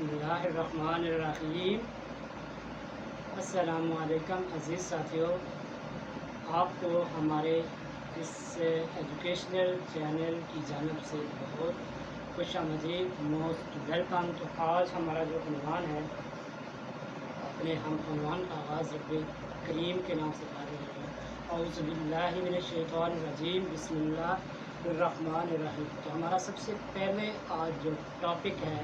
बिस्मिल्लाहिर्रहमानिर्रहीम। अस्सलामु अलैकुम अज़ीज़ साथियों, आपको हमारे इस एजुकेशनल चैनल की जानिब से बहुत खुशामदीद, मोस्ट वेलकम। तो आज हमारा जो उन्वान है, हम उन्वान का आगाज़ रब करीम के नाम से कर रहे हैं। औज़ु बिल्लाहि मिनश्शैतानिर्रजीम, बिस्मिल्लाहिर्रहमानिर्रहीम। तो हमारा सबसे पहले आज जो टॉपिक है,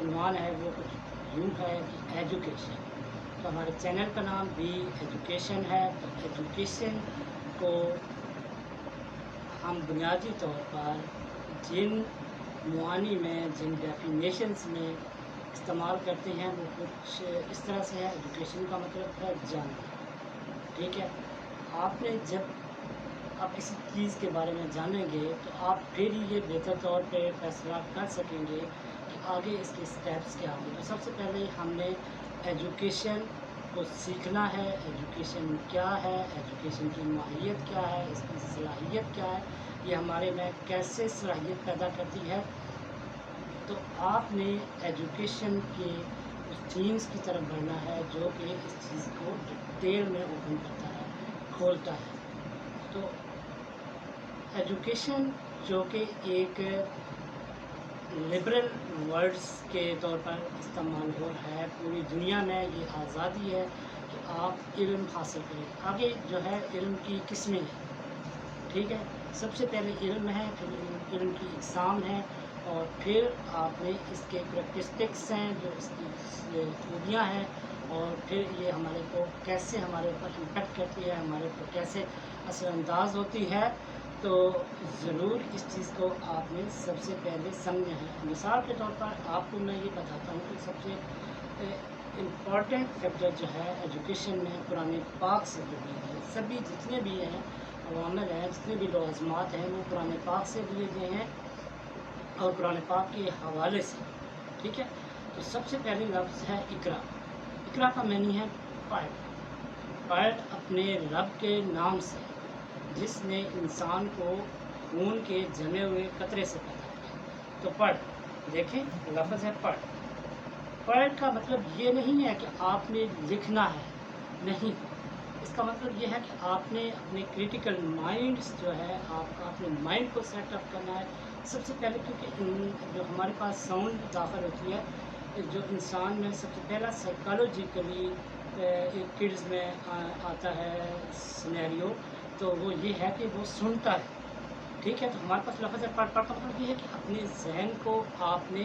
उन्वान है, वो कुछ यूँ है कि एजुकेशन। तो हमारे चैनल का नाम भी एजुकेशन है। तो एजुकेशन को हम बुनियादी तौर पर जिन मुआनी में, जिन डेफिनेशंस में इस्तेमाल करते हैं, वो कुछ इस तरह से है। एजुकेशन का मतलब है जानना, ठीक है। आपने जब आप किसी चीज़ के बारे में जानेंगे तो आप फिर ये बेहतर तौर पे फैसला कर सकेंगे कि आगे इसके स्टेप्स क्या होंगे। तो सबसे पहले हमने एजुकेशन को सीखना है। एजुकेशन क्या है, एजुकेशन की माहियत क्या है, इसकी सलाहियत क्या है, ये हमारे में कैसे सलाहियत पैदा करती है। तो आपने एजुकेशन के उस थीम्स की तरफ बढ़ना है जो कि इस चीज़ को डिटेल में ओपन करता है, खोलता है। तो एजुकेशन जो कि एक लिबरल वर्ड्स के तौर पर इस्तेमाल हो रहा है पूरी दुनिया में, ये आज़ादी है कि आप इल्म हासिल करें। आगे जो है इल्म की किस्में हैं, ठीक है। सबसे पहले इल्म है, फिर इल्म की इक़साम है, और फिर आपने इसके करैक्टरिस्टिक्स हैं, जो इसकी खूबियाँ हैं, और फिर ये हमारे को कैसे हमारे ऊपर इम्पेक्ट करती है, हमारे ऊपर कैसे असरअंदाज होती है। तो ज़रूर इस चीज़ को आपने सबसे पहले समझना है। मिसाल के तौर पर आपको मैं ये बताता हूँ कि सबसे इम्पॉर्टेंट फैक्टर जो है एजुकेशन में कुरान पाक से जुड़ी है। सभी जितने भी हैं अवामिर हैं, जितने भी लवाज़मात हैं, वो कुरान पाक से लिए गए हैं और कुरान पाक के हवाले से, ठीक है। तो सबसे पहले लफ्ज़ है इकरा। इकरा का मीनिंग है पढ़। पढ़ अपने रब के नाम से, जिसने इंसान को खून के जमे हुए कतरे से पैदा किया। तो पढ़, देखें लफ्ज़ है पढ़। पढ़ का मतलब ये नहीं है कि आपने लिखना है, नहीं। इसका मतलब ये है कि आपने अपने क्रिटिकल माइंड्स जो है, आपका अपने माइंड को सेटअप करना है सबसे पहले। क्योंकि जो हमारे पास साउंड दाखिल होती है, जो इंसान में सबसे पहला साइकोलॉजिकली एक किड्स में आता है सिनेरियो, तो वो ये है कि वो सुनता है, ठीक है। तो हमारे पास लफ्ज़ है पढ़। पढ़ का मतलब ये है कि अपने जहन को आपने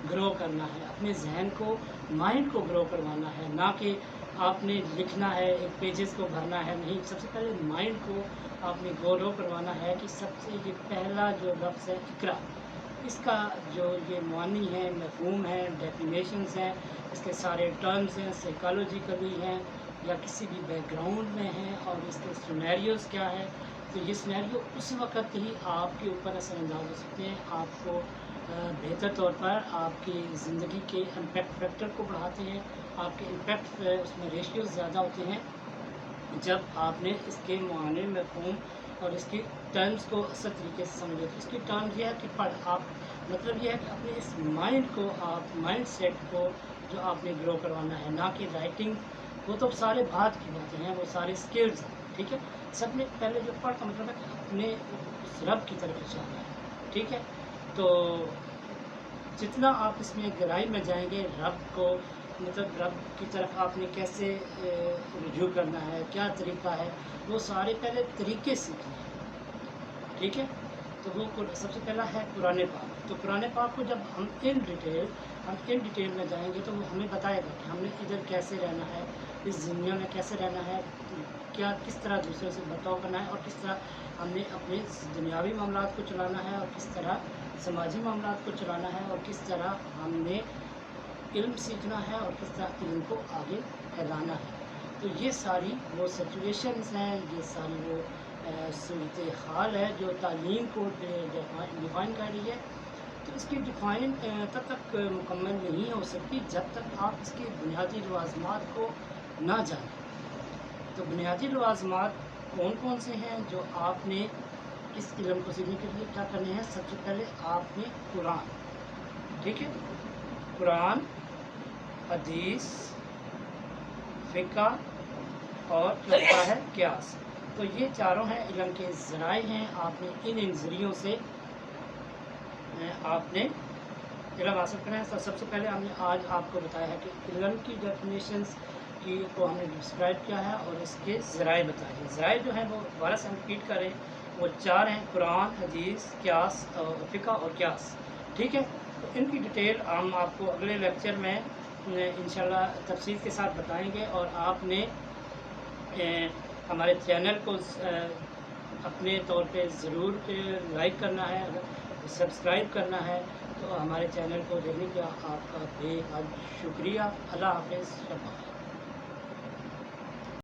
ग्रो करना है, अपने जहन को, माइंड को ग्रो करवाना है, ना कि आपने लिखना है, एक पेजेस को भरना है, नहीं। सबसे पहले माइंड को आपने ग्रो करवाना है। कि सबसे ये पहला जो लफ्ज़ है इकरा, इसका जो ये मानी है, मफ़हूम है, डेफिनेशंस हैं, इसके सारे टर्म्स हैं, साइकोलॉजिकली हैं या किसी भी बैकग्राउंड में हैं, और इसके सिनेरियोज़ क्या है। तो ये सिनेरियो उस वक़्त ही आपके ऊपर असरअंदाज हो सकते हैं, आपको बेहतर तौर पर आपकी ज़िंदगी के इम्पैक्ट फैक्टर को बढ़ाते हैं। आपके इम्पैक्ट उसमें रेशियोज़ ज़्यादा होते हैं जब आपने इसके माने, मफ़हूम और इसकी टर्म्स को असर तरीके से समझे। तो इसकी टर्म्स ये है कि पढ़, आप मतलब ये है कि अपने इस माइंड को, आप माइंड सेट को जो आपने ग्रो करवाना है, ना कि राइटिंग। वो तो सारे बाद की बातें हैं, वो सारे स्किल्स हैं, ठीक है। सबसे पहले जो पढ़ का मतलब है कि अपने उस रब की तरफ जाना है, ठीक है। तो जितना आप इसमें गहराई में जाएंगे, रब को मतलब रब की तरफ आपने कैसे रुजू करना है, क्या तरीका है, वो सारे पहले तरीके सीखने हैं, ठीक है। तो वो सबसे पहला है कुरान पाक। तो कुरान पाक को जब हम इन डिटेल में जाएंगे तो वो हमें बताएगा कि हमने इधर कैसे रहना है, इस दुनिया में कैसे रहना है, क्या किस तरह दूसरों से बर्ताव करना है, और किस तरह हमने अपने दुनियावी मामलात को चलाना है, और किस तरह समाजी मामलात को चलाना है, और किस तरह हमने इल्म सीखना है, और किस तरह इल्म को आगे फैलाना है। तो ये सारी वो सिचुएशंस हैं, ये सारी वो सूरत हाल है जो तालीम को डिफ़ाइन कर रही है। तो इसकी डिफ़ाइन तब तक मुकम्मल नहीं हो सकती जब तक आप इसके बुनियादी लवाज़मात को ना जानें। तो बुनियादी लवाज़मात कौन कौन से हैं जो आपने इस इल्म को सीखने के लिए क्या करने हैं। सबसे पहले आपने कुरान, ठीक है, कुरान حدیث، فقہ اور چوتھا ہے قیاس۔ تو یہ چاروں ہیں علم کے ذرائع ہیں، آپ نے ان ذریعوں سے آپ نے علم حاصل کرنا ہے۔ سب سے پہلے ہم نے آج آپ کو بتایا ہے کہ علم کی ڈیفینیشنز کی کو ہم نے ڈسکرائب کیا ہے اور اس کے ذرائع بتائے ہیں۔ ذرائع جو ہیں وہ دوبارہ سے ہم ریپیٹ کریں، وہ 4 ہیں: قرآن، حدیث، قیاس، فقہ اور قیاس، ٹھیک ہے۔ تو ان کی ڈیٹیل ہم آپ کو اگلے لیکچر میں انشاءاللہ تفصیل کے ساتھ بتائیں گے، اور آپ نے ہمارے چینل کو اپنے طور پہ ضرور لائک کرنا ہے، سبسکرائب کرنا ہے۔ تو ہمارے چینل کو دیکھنے کا آپ کا بے حد شکریہ۔ اللہ حافظ۔